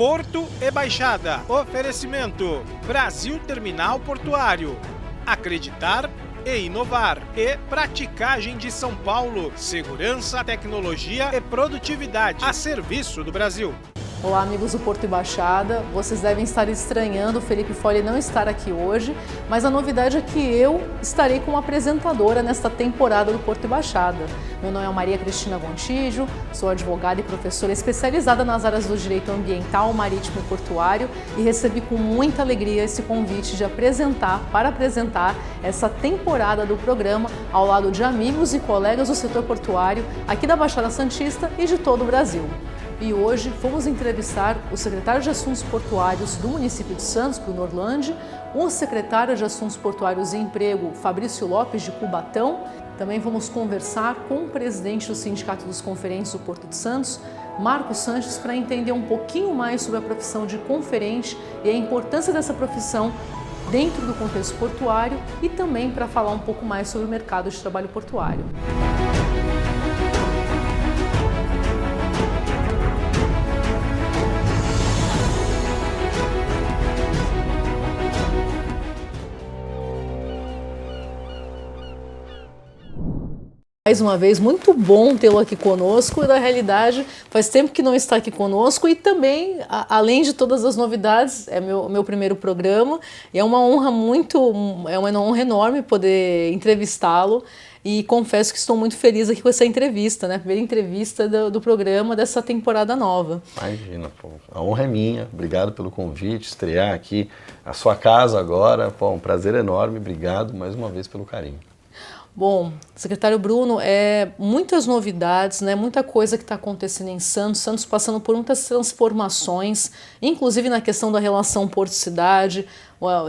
Porto e Baixada. Oferecimento: Brasil Terminal Portuário. Acreditar e inovar. E Praticagem de São Paulo. Segurança, tecnologia e produtividade a serviço do Brasil. Olá, amigos do Porto e Baixada. Vocês devem estar estranhando o Felipe Folli não estar aqui hoje, mas a novidade é que eu estarei como apresentadora nesta temporada do Porto e Baixada. Meu nome é Maria Cristina Gontijo, sou advogada e professora especializada nas áreas do direito ambiental, marítimo e portuário e recebi com muita alegria esse convite de apresentar essa temporada do programa ao lado de amigos e colegas do setor portuário aqui da Baixada Santista e de todo o Brasil. E hoje vamos entrevistar o secretário de Assuntos Portuários do município de Santos, Bruno Orlandi, o secretário de Assuntos Portuários e Emprego, Fabrício Lopes, de Cubatão. Também vamos conversar com o presidente do Sindicato dos Conferentes do Porto de Santos, Marcos Sanches, para entender um pouquinho mais sobre a profissão de conferente e a importância dessa profissão dentro do contexto portuário e também para falar um pouco mais sobre o mercado de trabalho portuário. Mais uma vez, muito bom tê-lo aqui conosco e, na realidade, faz tempo que não está aqui conosco e também, além de todas as novidades, é meu primeiro programa e é uma honra enorme poder entrevistá-lo e confesso que estou muito feliz aqui com essa entrevista, né? Primeira entrevista do programa dessa temporada nova. Imagina, pô, a honra é minha, obrigado pelo convite, estrear aqui a sua casa agora, pô, um prazer enorme, obrigado mais uma vez pelo carinho. Bom, secretário Bruno, muitas novidades, né? Muita coisa que está acontecendo em Santos, Santos passando por muitas transformações, inclusive na questão da relação porto-cidade,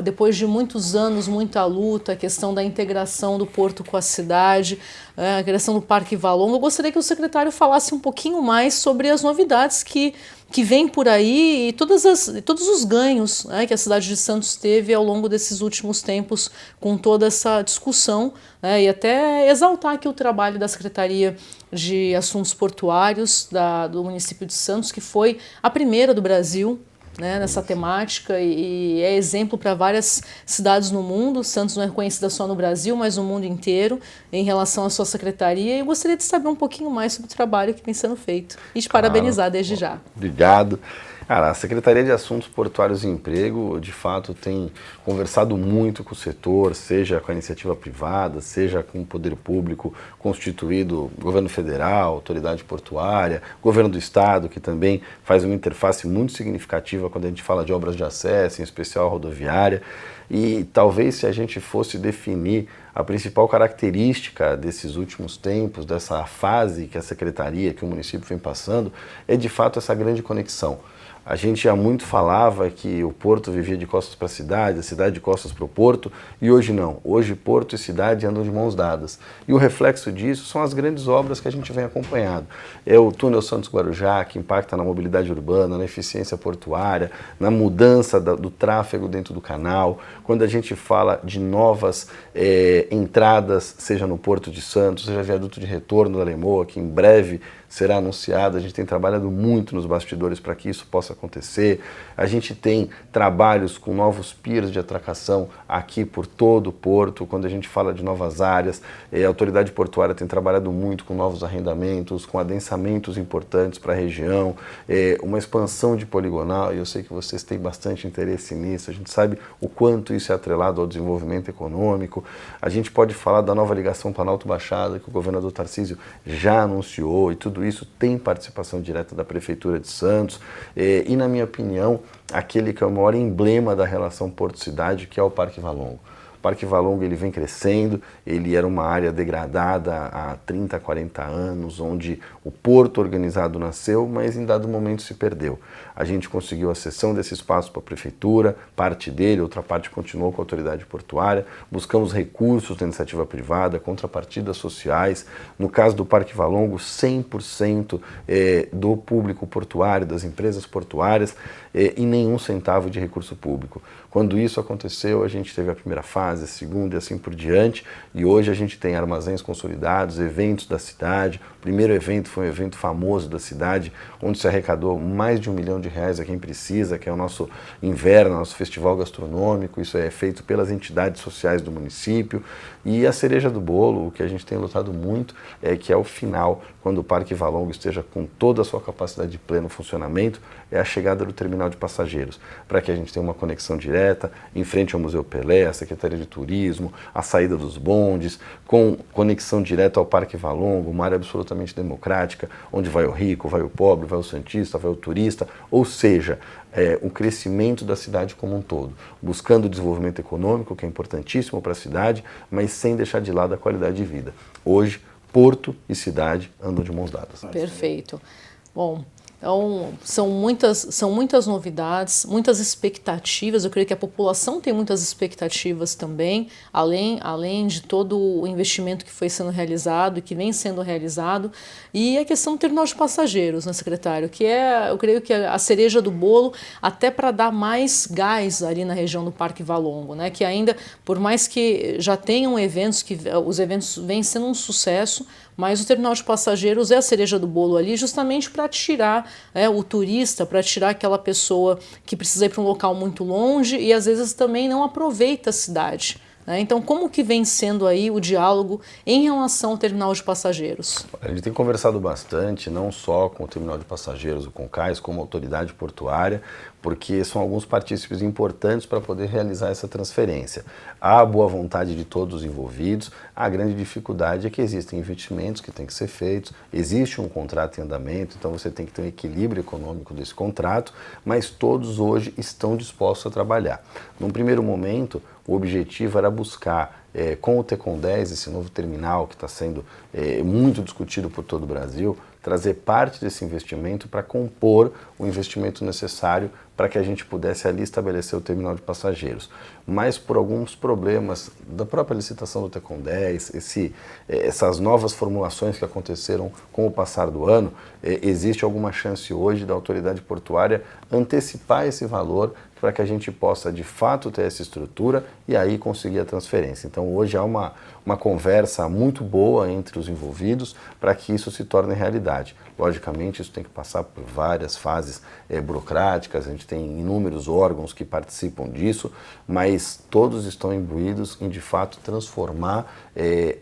depois de muitos anos, muita luta, a questão da integração do porto com a cidade, a questão do Parque Valongo. Eu gostaria que o secretário falasse um pouquinho mais sobre as novidades que vem por aí e todos os ganhos, né, que a cidade de Santos teve ao longo desses últimos tempos com toda essa discussão, né, e até exaltar aqui o trabalho da Secretaria de Assuntos Portuários do município de Santos, que foi a primeira do Brasil, né, nessa temática e é exemplo para várias cidades no mundo. Santos não é reconhecida só no Brasil, mas no mundo inteiro em relação à sua secretaria. E eu gostaria de saber um pouquinho mais sobre o trabalho que vem sendo feito e te parabenizar desde já. Obrigado. Cara, a Secretaria de Assuntos Portuários e Emprego, de fato, tem conversado muito com o setor, seja com a iniciativa privada, seja com o poder público constituído, governo federal, autoridade portuária, governo do estado, que também faz uma interface muito significativa quando a gente fala de obras de acesso, em especial a rodoviária. E talvez se a gente fosse definir a principal característica desses últimos tempos, dessa fase que a Secretaria, que o município vem passando, é de fato essa grande conexão. A gente já muito falava que o porto vivia de costas para a cidade de costas para o porto, e hoje não. Hoje porto e cidade andam de mãos dadas. E o reflexo disso são as grandes obras que a gente vem acompanhando. É o túnel Santos-Guarujá, que impacta na mobilidade urbana, na eficiência portuária, na mudança do tráfego dentro do canal. Quando a gente fala de novas entradas, seja no Porto de Santos, seja viaduto de retorno da Lemoa, que em breve será anunciado. A gente tem trabalhado muito nos bastidores para que isso possa acontecer. A gente tem trabalhos com novos piers de atracação aqui por todo o porto. Quando a gente fala de novas áreas, a autoridade portuária tem trabalhado muito com novos arrendamentos, com adensamentos importantes para a região, uma expansão de poligonal, e eu sei que vocês têm bastante interesse nisso. A gente sabe o quanto isso é atrelado ao desenvolvimento econômico. A gente pode falar da nova ligação Planalto-Baixada, que o governador Tarcísio já anunciou, e tudo isso tem participação direta da Prefeitura de Santos e, na minha opinião, aquele que é o maior emblema da relação porto-cidade, que é o Parque Valongo. O Parque Valongo ele vem crescendo, ele era uma área degradada há 30, 40 anos, onde o porto organizado nasceu, mas em dado momento se perdeu. A gente conseguiu a cessão desse espaço para a Prefeitura, parte dele, outra parte continuou com a autoridade portuária, buscamos recursos da iniciativa privada, contrapartidas sociais. No caso do Parque Valongo, 100% do público portuário, das empresas portuárias, e nenhum centavo de recurso público. Quando isso aconteceu, a gente teve a primeira fase, fase, a segunda e assim por diante. E hoje a gente tem armazéns consolidados, eventos da cidade. O primeiro evento foi um evento famoso da cidade, onde se arrecadou mais de R$1 milhão a quem precisa, que é o nosso inverno, nosso festival gastronômico. Isso é feito pelas entidades sociais do município. E a cereja do bolo, o que a gente tem lutado muito, é que ao final, quando o Parque Valongo esteja com toda a sua capacidade de pleno funcionamento, é a chegada do terminal de passageiros, para que a gente tenha uma conexão direta em frente ao Museu Pelé, a Secretaria de Turismo, a saída dos bondes, com conexão direta ao Parque Valongo, uma área absolutamente democrática, onde vai o rico, vai o pobre, vai o santista, vai o turista, ou seja, o crescimento da cidade como um todo, buscando o desenvolvimento econômico, que é importantíssimo para a cidade, mas sem deixar de lado a qualidade de vida. Hoje, Porto e cidade andam de mãos dadas. Perfeito. Bom, então são muitas novidades, muitas expectativas. Eu creio que a população tem muitas expectativas também, além de todo o investimento que foi sendo realizado e que vem sendo realizado. E a questão do terminal de passageiros, né, secretário? Que eu creio que é a cereja do bolo, até para dar mais gás ali na região do Parque Valongo, né? Que ainda, por mais que já tenham eventos, que os eventos vêm sendo um sucesso, mas o terminal de passageiros é a cereja do bolo ali justamente para tirar o turista, para tirar aquela pessoa que precisa ir para um local muito longe e às vezes também não aproveita a cidade. Então, como que vem sendo aí o diálogo em relação ao terminal de passageiros? A gente tem conversado bastante, não só com o terminal de passageiros, o CONCAIS, como a autoridade portuária, porque são alguns partícipes importantes para poder realizar essa transferência. Há a boa vontade de todos os envolvidos, a grande dificuldade é que existem investimentos que têm que ser feitos, existe um contrato em andamento, então você tem que ter um equilíbrio econômico desse contrato, mas todos hoje estão dispostos a trabalhar. Num primeiro momento, o objetivo era buscar, com o TECOM 10, esse novo terminal que está sendo muito discutido por todo o Brasil, trazer parte desse investimento para compor o investimento necessário para que a gente pudesse ali estabelecer o terminal de passageiros. Mas por alguns problemas da própria licitação do TECOM 10, essas novas formulações que aconteceram com o passar do ano, existe alguma chance hoje da autoridade portuária antecipar esse valor para que a gente possa de fato ter essa estrutura e aí conseguir a transferência. Então hoje há uma conversa muito boa entre os envolvidos para que isso se torne realidade. Logicamente isso tem que passar por várias fases burocráticas, a gente tem inúmeros órgãos que participam disso, mas todos estão imbuídos em de fato transformar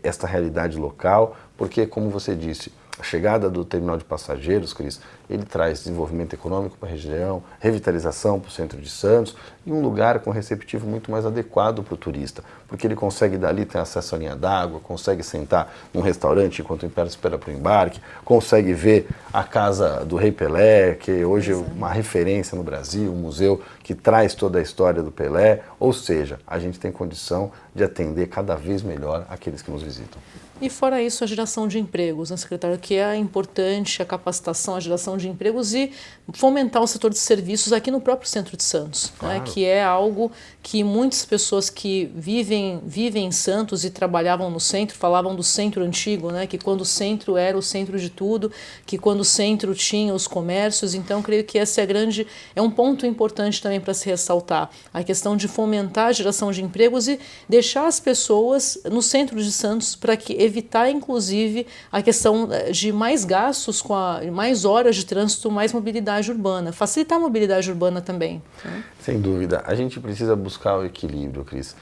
esta realidade local, porque como você disse, a chegada do terminal de passageiros, Cris, ele traz desenvolvimento econômico para a região, revitalização para o centro de Santos e um lugar com receptivo muito mais adequado para o turista, porque ele consegue dali ter acesso à linha d'água, consegue sentar num restaurante enquanto espera para o embarque, consegue ver a casa do Rei Pelé, que hoje é uma referência no Brasil, um museu que traz toda a história do Pelé, ou seja, a gente tem condição de atender cada vez melhor aqueles que nos visitam. E fora isso, a geração de empregos, né, secretário, que é importante, a capacitação, a geração de empregos e fomentar o setor de serviços aqui no próprio centro de Santos, claro. Né, que é algo que muitas pessoas que vivem em Santos e trabalhavam no centro, falavam do centro antigo, né, que quando o centro era o centro de tudo, que quando o centro tinha os comércios, então creio que esse é um ponto importante também para se ressaltar, a questão de fomentar a geração de empregos e deixar as pessoas no centro de Santos para que evitar, inclusive, a questão de mais gastos, mais horas de trânsito, mais mobilidade urbana. Facilitar a mobilidade urbana também. Né? Sem dúvida. A gente precisa buscar o equilíbrio, Cris.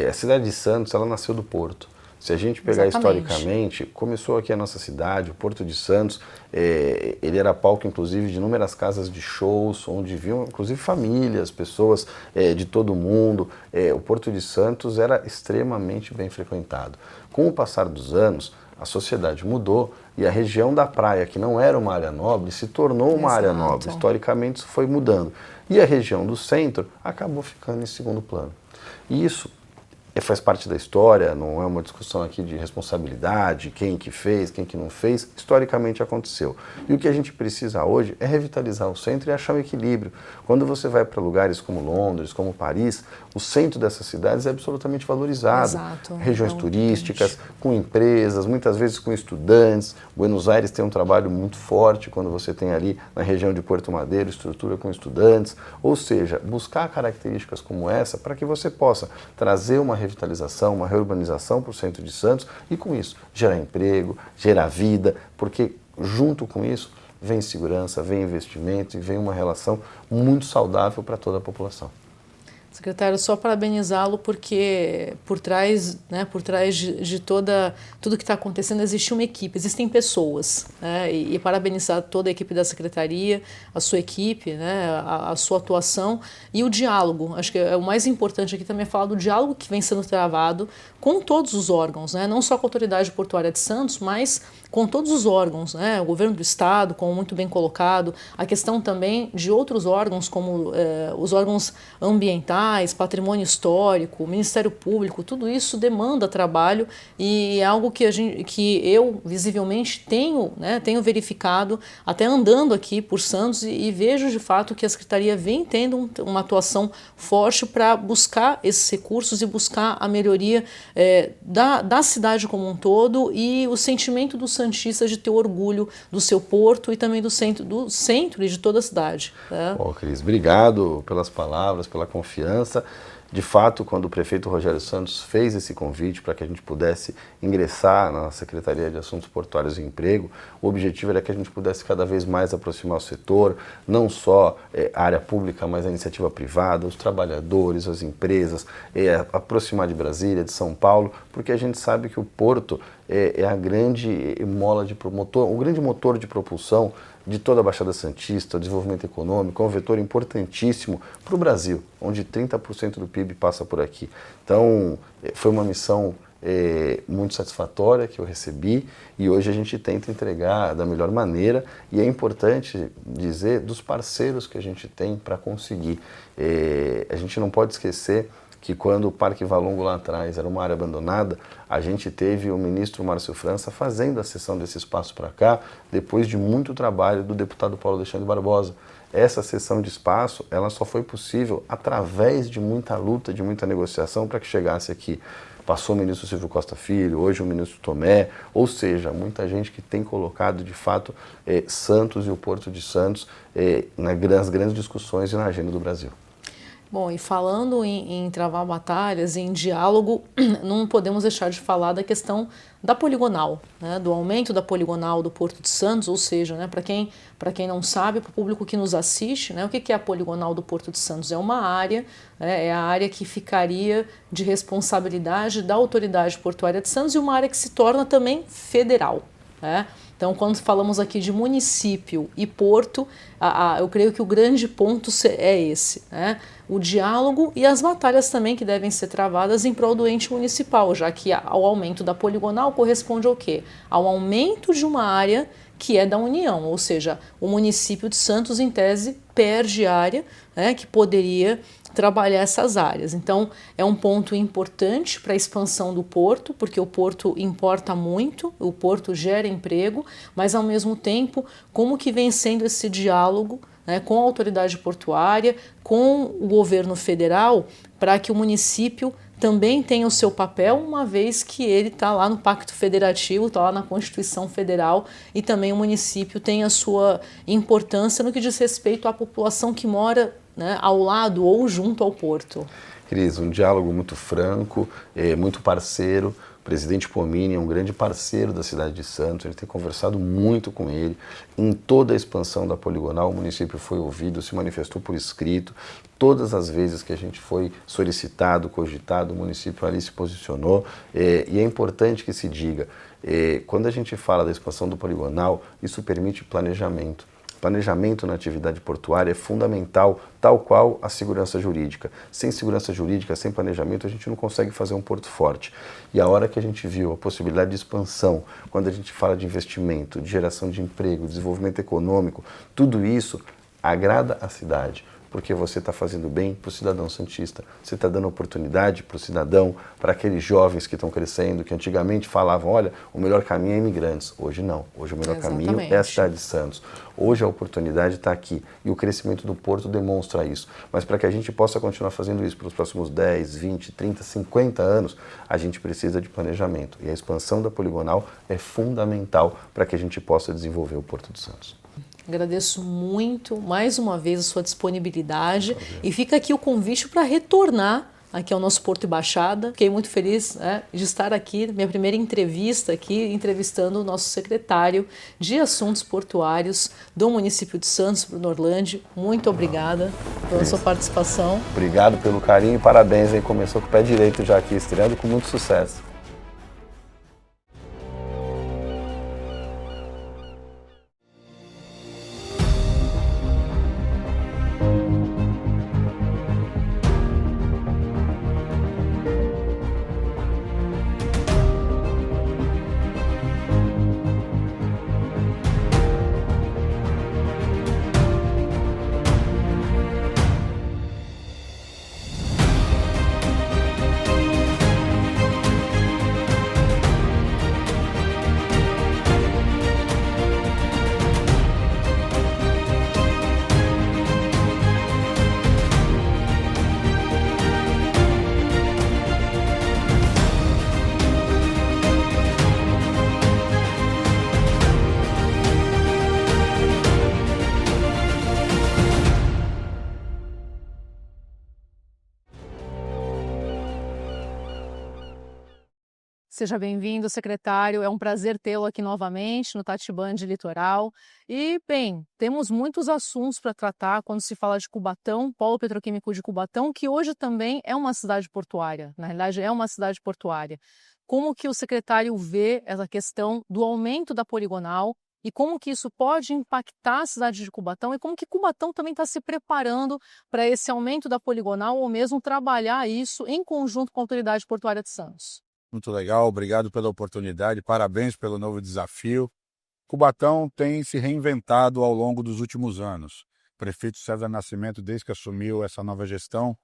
A cidade de Santos, ela nasceu do Porto. Se a gente pegar historicamente, começou aqui a nossa cidade, o Porto de Santos, ele era palco, inclusive, de inúmeras casas de shows, onde viam, inclusive, famílias, pessoas de todo mundo. O Porto de Santos era extremamente bem frequentado. Com o passar dos anos, a sociedade mudou e a região da praia, que não era uma área nobre, se tornou uma área nobre. Historicamente, isso foi mudando. E a região do centro acabou ficando em segundo plano. E isso faz parte da história, não é uma discussão aqui de responsabilidade, quem que fez, quem que não fez, historicamente aconteceu. E o que a gente precisa hoje é revitalizar o centro e achar um equilíbrio. Quando você vai para lugares como Londres, como Paris, o centro dessas cidades é absolutamente valorizado. Exato. Regiões turísticas, com empresas, muitas vezes com estudantes. Buenos Aires tem um trabalho muito forte quando você tem ali na região de Puerto Madeiro, estrutura com estudantes. Ou seja, buscar características como essa para que você possa trazer uma revitalização, uma reurbanização para o centro de Santos e com isso gerar emprego, gerar vida, porque junto com isso vem segurança, vem investimento e vem uma relação muito saudável para toda a população. Secretário, só parabenizá-lo porque por trás de tudo que está acontecendo existe uma equipe, existem pessoas, né? E parabenizar toda a equipe da Secretaria, a sua equipe, né? A sua atuação e o diálogo. Acho que o mais importante aqui também é falar do diálogo que vem sendo travado com todos os órgãos, né? Não só com a Autoridade Portuária de Santos, mas com todos os órgãos, né? O governo do estado, como muito bem colocado, a questão também de outros órgãos, como os órgãos ambientais, patrimônio histórico, Ministério Público, tudo isso demanda trabalho e é algo que eu visivelmente tenho verificado, até andando aqui por Santos e vejo de fato que a Secretaria vem tendo uma atuação forte para buscar esses recursos e buscar a melhoria da cidade como um todo e o sentimento dos santistas de ter orgulho do seu porto e também do centro e de toda a cidade. Né? Bom, Cris, obrigado pelas palavras, pela confiança. De fato, quando o prefeito Rogério Santos fez esse convite para que a gente pudesse ingressar na Secretaria de Assuntos Portuários e Emprego, o objetivo era que a gente pudesse cada vez mais aproximar o setor, não só a área pública, mas a iniciativa privada, os trabalhadores, as empresas, aproximar de Brasília, de São Paulo, porque a gente sabe que o porto é a grande o grande motor de propulsão de toda a Baixada Santista, o desenvolvimento econômico, é um vetor importantíssimo para o Brasil, onde 30% do PIB passa por aqui. Então, foi uma missão muito satisfatória que eu recebi e hoje a gente tenta entregar da melhor maneira e é importante dizer dos parceiros que a gente tem para conseguir. A gente não pode esquecer que quando o Parque Valongo lá atrás era uma área abandonada, a gente teve o ministro Márcio França fazendo a cessão desse espaço para cá, depois de muito trabalho do deputado Paulo Alexandre Barbosa. Essa cessão de espaço, ela só foi possível através de muita luta, de muita negociação para que chegasse aqui. Passou o ministro Silvio Costa Filho, hoje o ministro Tomé, ou seja, muita gente que tem colocado de fato Santos e o Porto de Santos nas grandes discussões e na agenda do Brasil. Bom, e falando em travar batalhas, em diálogo, não podemos deixar de falar da questão da poligonal, né, do aumento da poligonal do Porto de Santos, ou seja, né, para quem não sabe, para o público que nos assiste, né, o que é a poligonal do Porto de Santos? É uma área, é a área que ficaria de responsabilidade da Autoridade Portuária de Santos e uma área que se torna também federal, né? Então, quando falamos aqui de município e porto, eu creio que o grande ponto é esse, né? O diálogo e as batalhas também que devem ser travadas em prol do ente municipal, já que ao aumento da poligonal corresponde ao quê? Ao aumento de uma área que é da União, ou seja, o município de Santos, em tese, perde área, né, que poderia trabalhar essas áreas. Então, é um ponto importante para a expansão do porto, porque o porto importa muito, o porto gera emprego, mas, ao mesmo tempo, como que vem sendo esse diálogo, né, com a autoridade portuária, com o governo federal, para que o município também tem o seu papel, uma vez que ele está lá no Pacto Federativo, está lá na Constituição Federal e também o município tem a sua importância no que diz respeito à população que mora, né, ao lado ou junto ao porto. Cris, um diálogo muito franco, muito parceiro. O presidente Pomini é um grande parceiro da cidade de Santos, ele tem conversado muito com ele. Em toda a expansão da poligonal, o município foi ouvido, se manifestou por escrito. Todas as vezes que a gente foi solicitado, cogitado, o município ali se posicionou. E é importante que se diga, quando a gente fala da expansão do poligonal, isso permite planejamento. Planejamento na atividade portuária é fundamental, tal qual a segurança jurídica. Sem segurança jurídica, sem planejamento, a gente não consegue fazer um porto forte. E a hora que a gente viu a possibilidade de expansão, quando a gente fala de investimento, de geração de emprego, desenvolvimento econômico, tudo isso agrada a cidade. Porque você está fazendo bem para o cidadão santista, você está dando oportunidade para o cidadão, para aqueles jovens que estão crescendo, que antigamente falavam, olha, o melhor caminho é imigrantes. Hoje não, hoje o melhor caminho é a cidade de Santos. Hoje a oportunidade está aqui e o crescimento do porto demonstra isso. Mas para que a gente possa continuar fazendo isso pelos próximos 10, 20, 30, 50 anos, a gente precisa de planejamento. E a expansão da poligonal é fundamental para que a gente possa desenvolver o Porto de Santos. Agradeço muito, mais uma vez, a sua disponibilidade e fica aqui o convite para retornar aqui ao nosso Porto e Baixada. Fiquei muito feliz, né, de estar aqui, minha primeira entrevista aqui, entrevistando o nosso secretário de Assuntos Portuários do município de Santos, Bruno Orlandi. Muito obrigada pela sua participação. Obrigado pelo carinho e parabéns, hein? Começou com o pé direito já aqui, estreando com muito sucesso. Seja bem-vindo, secretário. É um prazer tê-lo aqui novamente no Tatiband Litoral. E, bem, temos muitos assuntos para tratar quando se fala de Cubatão, Polo Petroquímico de Cubatão, que hoje também é uma cidade portuária. Na realidade, é uma cidade portuária. Como que o secretário vê essa questão do aumento da poligonal e como que isso pode impactar a cidade de Cubatão e como que Cubatão também está se preparando para esse aumento da poligonal ou mesmo trabalhar isso em conjunto com a Autoridade Portuária de Santos? Muito legal, obrigado pela oportunidade, parabéns pelo novo desafio. Cubatão tem se reinventado ao longo dos últimos anos. O prefeito César Nascimento, desde que assumiu essa nova gestão,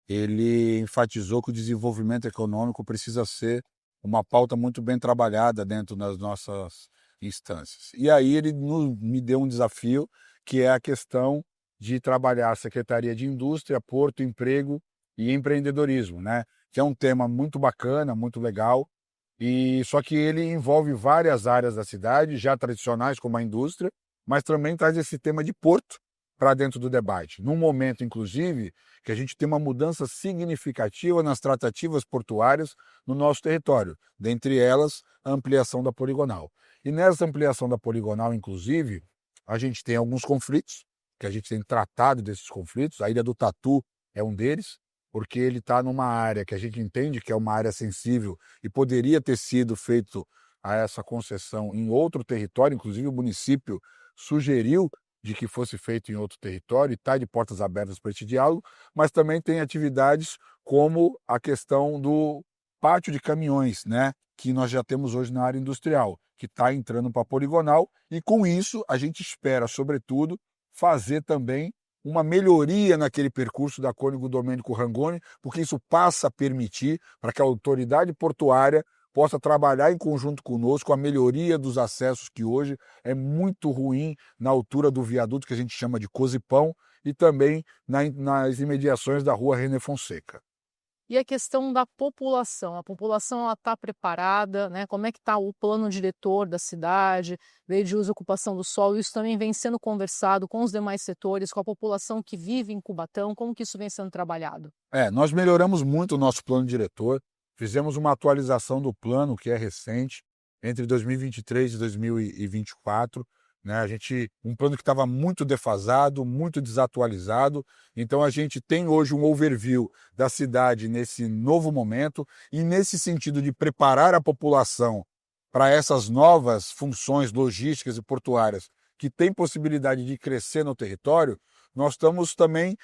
ele enfatizou que o desenvolvimento econômico precisa ser uma pauta muito bem trabalhada dentro das nossas instâncias. E aí ele me deu um desafio, que é a questão de trabalhar a Secretaria de Indústria, Porto, Emprego e Empreendedorismo, né? Que é um tema muito bacana, muito legal, e só que ele envolve várias áreas da cidade, já tradicionais como a indústria, mas também traz esse tema de porto para dentro do debate. Num momento, inclusive, que a gente tem uma mudança significativa nas tratativas portuárias no nosso território, dentre elas a ampliação da poligonal. E nessa ampliação da poligonal, inclusive, a gente tem alguns conflitos, que a gente tem tratado desses conflitos, a Ilha do Tatu é um deles, porque ele está numa área que a gente entende que é uma área sensível e poderia ter sido feito a essa concessão em outro território, inclusive o município sugeriu de que fosse feito em outro território e está de portas abertas para esse diálogo, mas também tem atividades como a questão do pátio de caminhões, né, que nós já temos hoje na área industrial, que está entrando para a poligonal, e com isso a gente espera, sobretudo, fazer também uma melhoria naquele percurso da Cônego Domênico Rangoni, porque isso passa a permitir para que a autoridade portuária possa trabalhar em conjunto conosco a melhoria dos acessos, que hoje é muito ruim na altura do viaduto que a gente chama de Cozipão e também nas imediações da rua René Fonseca. E a questão da população, a população está preparada, né? Como é que está o plano diretor da cidade, lei de uso e ocupação do solo, isso também vem sendo conversado com os demais setores, com a população que vive em Cubatão, como que isso vem sendo trabalhado? Nós melhoramos muito o nosso plano diretor, fizemos uma atualização do plano que é recente, entre 2023 e 2024, né? Um plano que estava muito defasado, muito desatualizado, então a gente tem hoje um overview da cidade nesse novo momento e nesse sentido de preparar a população para essas novas funções logísticas e portuárias que têm possibilidade de crescer no território, nós estamos também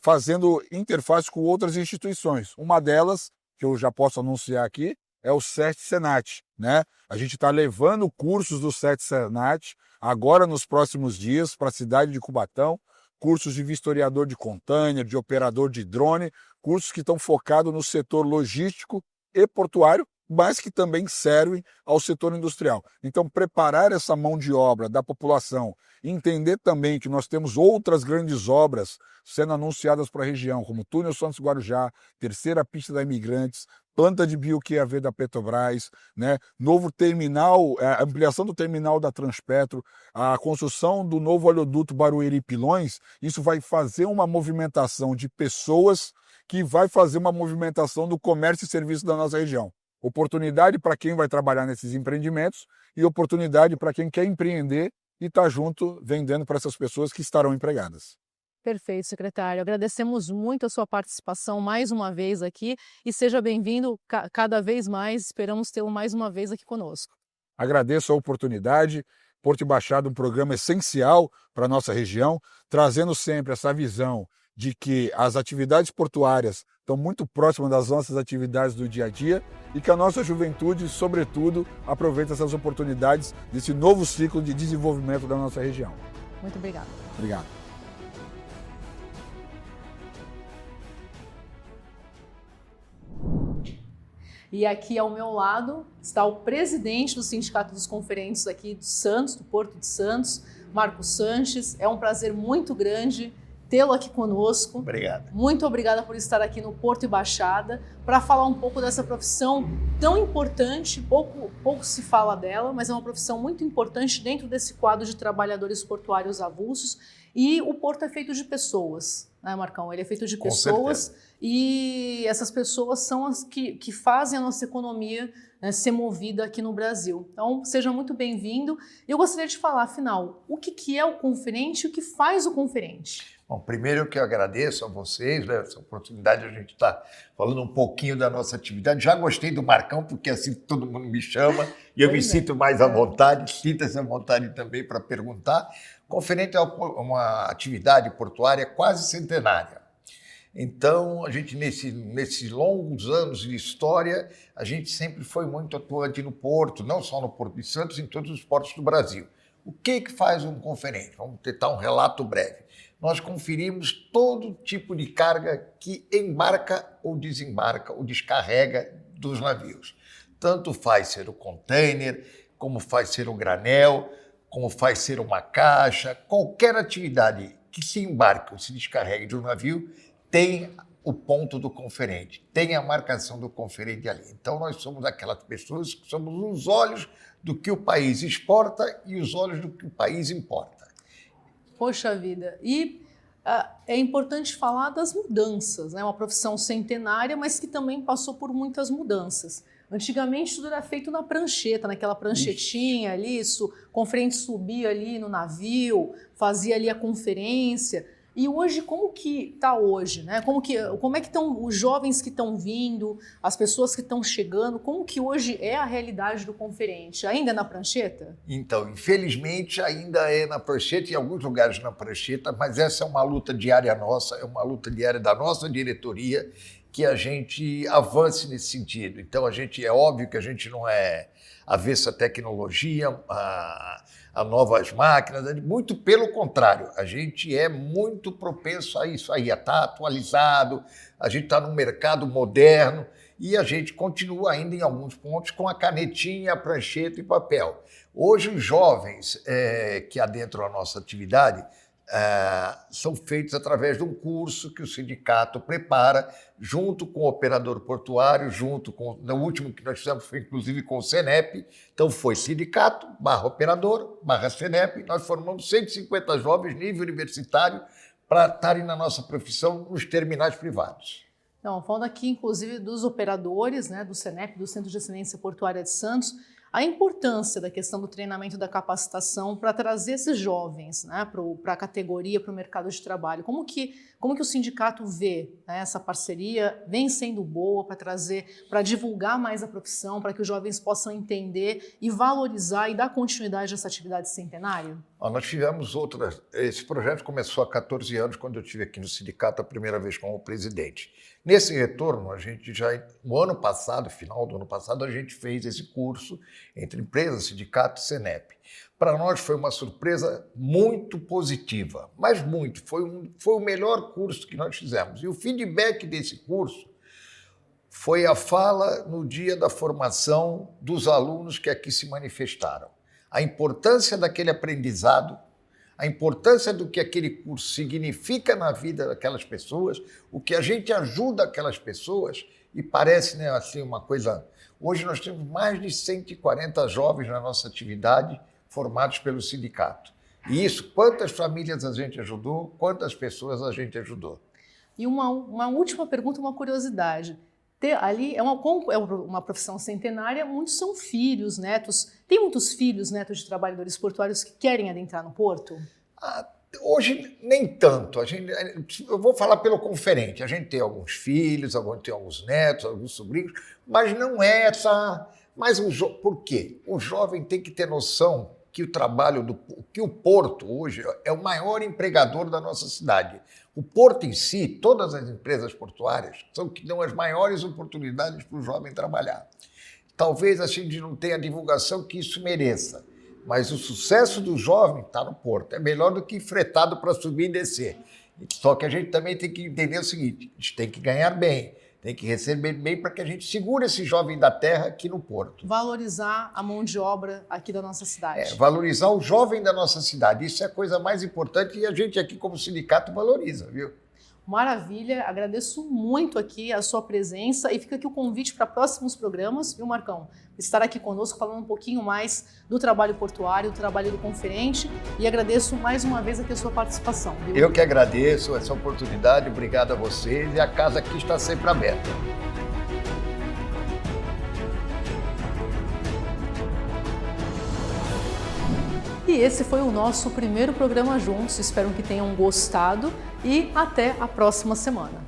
fazendo interface com outras instituições. Uma delas, que eu já posso anunciar aqui, é o SEST Senat, né? A gente está levando cursos do SEST Senat agora nos próximos dias para a cidade de Cubatão, cursos de vistoriador de container, de operador de drone, cursos que estão focados no setor logístico e portuário, mas que também servem ao setor industrial. Então, preparar essa mão de obra da população, entender também que nós temos outras grandes obras sendo anunciadas para a região, como Túnel Santos Guarujá, terceira pista da Imigrantes, planta de bio-QAV da Petrobras, né? Novo terminal, a ampliação do terminal da Transpetro, a construção do novo oleoduto Barueri-Pilões, isso vai fazer uma movimentação de pessoas que vai fazer uma movimentação do comércio e serviço da nossa região. Oportunidade para quem vai trabalhar nesses empreendimentos e oportunidade para quem quer empreender e estar junto vendendo para essas pessoas que estarão empregadas. Perfeito, secretário. Agradecemos muito a sua participação mais uma vez aqui e seja bem-vindo cada vez mais. Esperamos tê-lo mais uma vez aqui conosco. Agradeço a oportunidade. Porto e Baixada é um programa essencial para a nossa região, trazendo sempre essa visão de que as atividades portuárias estão muito próximas das nossas atividades do dia a dia e que a nossa juventude, sobretudo, aproveita essas oportunidades desse novo ciclo de desenvolvimento da nossa região. Muito obrigada. Obrigado. E aqui ao meu lado está o presidente do Sindicato dos Conferentes aqui de Santos, do Porto de Santos, Marcos Sanches. É um prazer muito grande tê-lo aqui conosco. Obrigado. Muito obrigada por estar aqui no Porto e Baixada para falar um pouco dessa profissão tão importante. Pouco se fala dela, mas é uma profissão muito importante dentro desse quadro de trabalhadores portuários avulsos. E o porto é feito de pessoas, né, Marcão? Ele é feito de pessoas e essas pessoas são as que fazem a nossa economia, né, ser movida aqui no Brasil. Então, seja muito bem-vindo. Eu gostaria de falar, afinal, o que é o conferente e o que faz o conferente? Bom, primeiro que eu agradeço a vocês, né, essa oportunidade de a gente estar falando um pouquinho da nossa atividade. Já gostei do Marcão, porque assim todo mundo me chama e eu me sinto mais à vontade, sinta-se à vontade também para perguntar. Conferente é uma atividade portuária quase centenária. Então, a gente, nesses longos anos de história, a gente sempre foi muito atuante no porto, não só no Porto de Santos, em todos os portos do Brasil. O que faz um conferente? Vamos tentar um relato breve. Nós conferimos todo tipo de carga que embarca ou desembarca ou descarrega dos navios. Tanto faz ser o container, como faz ser o granel, como faz ser uma caixa, qualquer atividade que se embarque ou se descarregue de um navio tem o ponto do conferente, tem a marcação do conferente ali. Então nós somos aquelas pessoas que somos os olhos do que o país exporta e os olhos do que o país importa. Poxa vida, e é importante falar das mudanças, né? Uma profissão centenária, mas que também passou por muitas mudanças. Antigamente tudo era feito na prancheta, naquela pranchetinha ali, o conferente subia ali no navio, fazia ali a conferência. E hoje, como que está hoje, né? Como é que estão os jovens que estão vindo, as pessoas que estão chegando, como que hoje é a realidade do conferente? Ainda é na prancheta? Então, infelizmente, ainda é na prancheta, em alguns lugares na prancheta, mas essa é uma luta diária nossa, é uma luta diária da nossa diretoria, que a gente avance nesse sentido. Então, é óbvio que a gente não é avesso à tecnologia, a novas máquinas, muito pelo contrário, a gente é muito propenso a isso aí, a estar atualizado, a gente está num mercado moderno e a gente continua ainda em alguns pontos com a canetinha, a prancheta e papel. Hoje os jovens que adentram a nossa atividade são feitos através de um curso que o sindicato prepara junto com o operador portuário, no último que nós fizemos foi inclusive com o Senep, então foi sindicato, /operador, /Senep, nós formamos 150 jovens nível universitário para estarem na nossa profissão nos terminais privados. Então, falando aqui inclusive dos operadores, né, do Senep, do Centro de Excelência Portuária de Santos, a importância da questão do treinamento e da capacitação para trazer esses jovens, né, para a categoria, para o mercado de trabalho. Como que o sindicato vê, né, essa parceria vem sendo boa para divulgar mais a profissão, para que os jovens possam entender e valorizar e dar continuidade a essa atividade centenária? Nós tivemos outras. Esse projeto começou há 14 anos, quando eu estive aqui no sindicato a primeira vez como presidente. Nesse retorno, a gente no ano passado, final do ano passado, a gente fez esse curso entre empresa, sindicato e Senep. Para nós foi uma surpresa muito positiva, mas muito. Foi o melhor curso que nós fizemos. E o feedback desse curso foi a fala no dia da formação dos alunos que aqui se manifestaram. A importância daquele aprendizado, a importância do que aquele curso significa na vida daquelas pessoas, o que a gente ajuda aquelas pessoas, e parece, né, assim, uma coisa... Hoje nós temos mais de 140 jovens na nossa atividade formados pelo sindicato. E isso, quantas famílias a gente ajudou, quantas pessoas a gente ajudou. E uma última pergunta, uma curiosidade. Ali é uma profissão centenária, muitos são filhos, netos. Tem muitos filhos, netos de trabalhadores portuários que querem adentrar no porto? Hoje, nem tanto. Eu vou falar pelo conferente. A gente tem alguns filhos, tem alguns netos, alguns sobrinhos, mas não é essa... Por quê? O jovem tem que ter noção que o porto hoje é o maior empregador da nossa cidade. O porto em si, todas as empresas portuárias, são que dão as maiores oportunidades para o jovem trabalhar. Talvez a gente não tenha a divulgação que isso mereça, mas o sucesso do jovem está no porto. É melhor do que fretado para subir e descer. Só que a gente também tem que entender o seguinte, a gente tem que ganhar bem, tem que receber bem para que a gente segure esse jovem da terra aqui no porto. Valorizar a mão de obra aqui da nossa cidade. Valorizar o jovem da nossa cidade. Isso é a coisa mais importante e a gente aqui como sindicato valoriza, viu? Maravilha, agradeço muito aqui a sua presença e fica aqui o convite para próximos programas, viu, Marcão? Estar aqui conosco falando um pouquinho mais do trabalho portuário, do trabalho do conferente, e agradeço mais uma vez aqui a sua participação, viu? Eu que agradeço essa oportunidade, obrigado a vocês, e a casa aqui está sempre aberta. E esse foi o nosso primeiro programa juntos, espero que tenham gostado e até a próxima semana.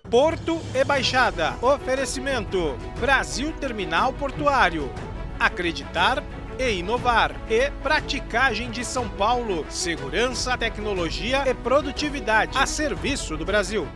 Porto e Baixada. Oferecimento: Brasil Terminal Portuário. Acreditar e inovar. E Praticagem de São Paulo. Segurança, tecnologia e produtividade a serviço do Brasil.